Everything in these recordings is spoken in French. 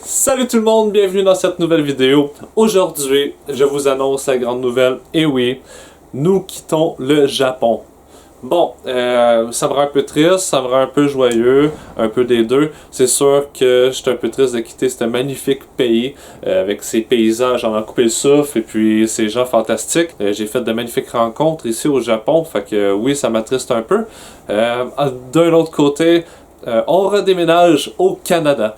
Salut tout le monde, bienvenue dans cette nouvelle vidéo. Aujourd'hui, je vous annonce la grande nouvelle. Et oui, nous quittons le Japon. Bon, ça me rend un peu triste, ça me rend un peu joyeux, un peu des deux. C'est sûr que j'étais un peu triste de quitter ce magnifique pays avec ses paysages, j'en ai coupé le souffle et puis ces gens fantastiques. J'ai fait de magnifiques rencontres ici au Japon, fait que oui, ça m'attriste un peu. D'un autre côté, on redéménage au Canada.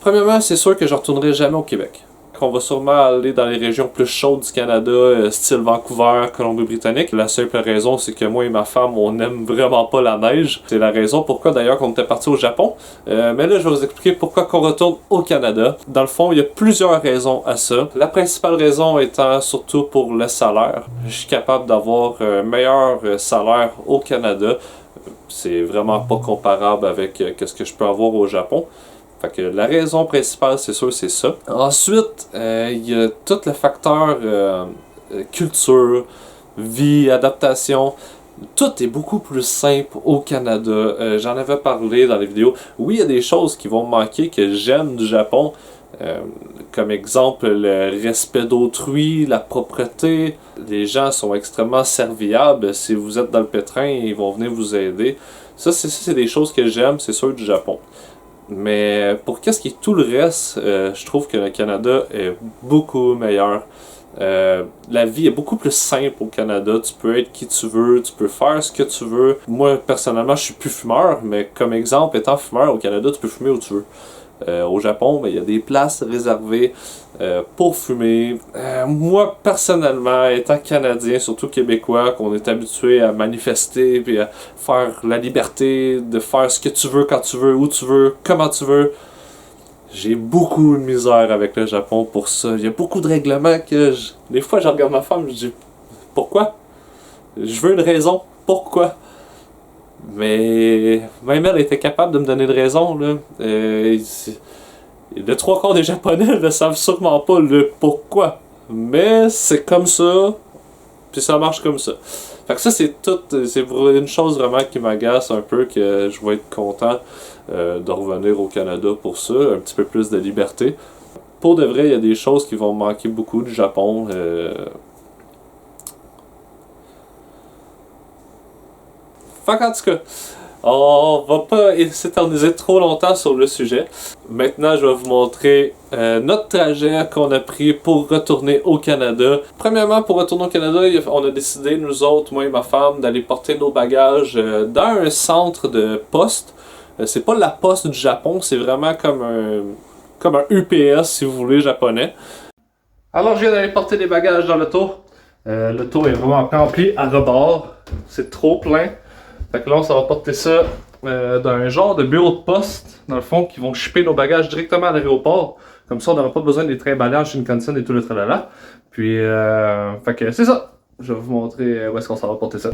Premièrement, c'est sûr que je ne retournerai jamais au Québec. On va sûrement aller dans les régions plus chaudes du Canada, style Vancouver, Colombie-Britannique. La simple raison, c'est que moi et ma femme, on n'aime vraiment pas la neige. C'est la raison pourquoi d'ailleurs qu'on était parti au Japon. Mais là, je vais vous expliquer pourquoi qu'on retourne au Canada. Dans le fond, il y a plusieurs raisons à ça. La principale raison étant surtout pour le salaire. Je suis capable d'avoir un meilleur salaire au Canada. C'est vraiment pas comparable avec ce que je peux avoir au Japon. Fait que la raison principale, c'est sûr, c'est ça. Ensuite, il y a tout le facteur culture, vie, adaptation. Tout est beaucoup plus simple au Canada. J'en avais parlé dans les vidéos. Oui, il y a des choses qui vont me manquer que j'aime du Japon. Comme exemple, le respect d'autrui, la propreté. Les gens sont extrêmement serviables. Si vous êtes dans le pétrin, ils vont venir vous aider. Ça, c'est des choses que j'aime, c'est sûr, du Japon. Mais pour qu'est-ce qui est tout le reste, je trouve que le Canada est beaucoup meilleur. La vie est beaucoup plus simple au Canada. Tu peux être qui tu veux, tu peux faire ce que tu veux. Moi, personnellement, je suis plus fumeur, mais comme exemple, étant fumeur au Canada, tu peux fumer où tu veux. Au Japon, il y a des places réservées pour fumer. Moi, personnellement, étant Canadien, surtout Québécois, qu'on est habitué à manifester et à faire la liberté de faire ce que tu veux, quand tu veux, où tu veux, comment tu veux, j'ai beaucoup de misère avec le Japon pour ça. Il y a beaucoup de règlements que des fois, je regarde ma femme et je dis « Pourquoi? Je veux une raison. Pourquoi? » Mais même elle était capable de me donner une raison. Là. Le trois quarts des Japonais ne savent sûrement pas le pourquoi. Mais c'est comme ça, puis ça marche comme ça. Fait que ça, c'est une chose vraiment qui m'agace un peu, que je vais être content de revenir au Canada pour ça, un petit peu plus de liberté. Pour de vrai, il y a des choses qui vont me manquer beaucoup du Japon. Fait qu'en tout cas, on va pas s'éterniser trop longtemps sur le sujet. Maintenant, je vais vous montrer notre trajet qu'on a pris pour retourner au Canada. Premièrement, pour retourner au Canada, on a décidé, nous autres, moi et ma femme, d'aller porter nos bagages dans un centre de poste. C'est pas la poste du Japon, c'est vraiment comme un UPS, si vous voulez, japonais. Alors, je viens d'aller porter des bagages dans l'auto. L'auto est vraiment rempli à rebord. C'est trop plein. Fait que là, ça va porter ça dans un genre de bureau de poste, dans le fond, qui vont shipper nos bagages directement à l'aéroport. Comme ça, on n'aura pas besoin des trimballages en Shinkansen et tout le tralala. Puis, fait que c'est ça. Je vais vous montrer où est-ce qu'on s'en va porter ça.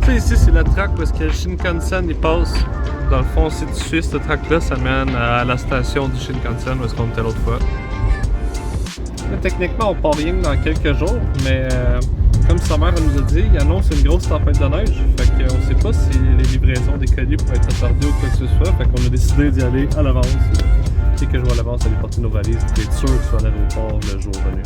Ça, ici, c'est la track où est-ce que le Shinkansen il passe. Dans le fond, si tu suis cette track-là, ça mène à la station du Shinkansen où est-ce qu'on était l'autre fois. Là, techniquement, on part rien dans quelques jours, mais comme sa mère nous a dit, il annonce une grosse tempête de neige. Fait qu'on sait pas si les livraisons des colis pourraient être retardées ou quoi que ce soit. Fait qu'on a décidé d'y aller à l'avance. Dès que je vois à l'avance, aller porter nos valises, pour être sûr que ce soit à l'aéroport le jour venu.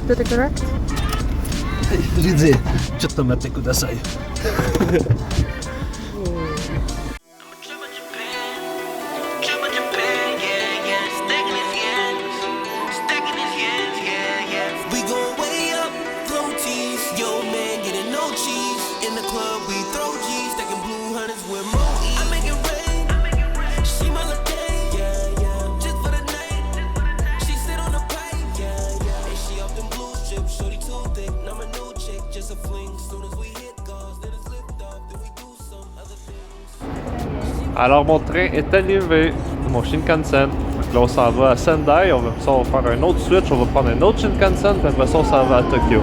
Tout est correct? J'ai dit,ちょっと待ってください。In the club, we throw G's, stacking blue hunters with Moe. I make it rain. Alors mon train est arrivé, mon Shinkansen. Donc là on s'en va à Sendai, on va faire un autre switch, on va prendre un autre Shinkansen, puis après ça on s'en va à Tokyo.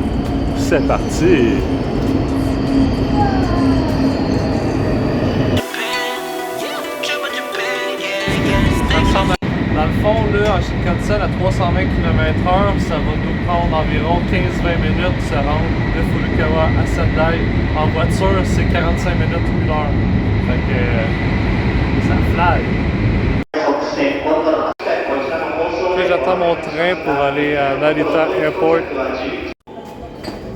C'est parti! Dans le fond, là, en Shinkansen à 320 km/h, ça va nous prendre environ 15-20 minutes de se rendre de Furukawa à Sendai. En voiture, c'est 45 minutes ou 1 heure. Fait que ça fly. Puis j'attends mon train pour aller à Narita Airport.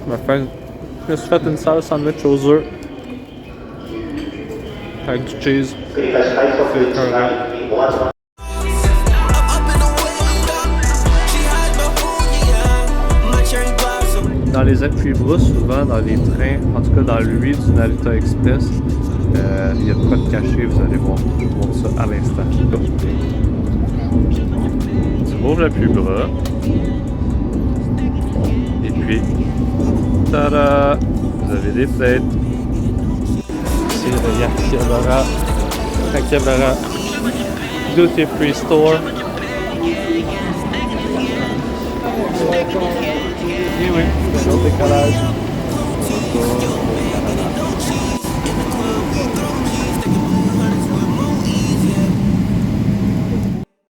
Je me suis fait une salade sandwich aux œufs avec du cheese. C'est écœurant. Dans les appuis-bras, souvent dans les trains, en tout cas dans lui du Narita Express, il y a de quoi de caché, vous allez voir. Je vous montre ça à l'instant. Tu ouvres l'appui-bras. Et puis, tada! Vous avez des plates. C'est le Akihabara Duty Free Store. Et oui, c'est un autre décollage.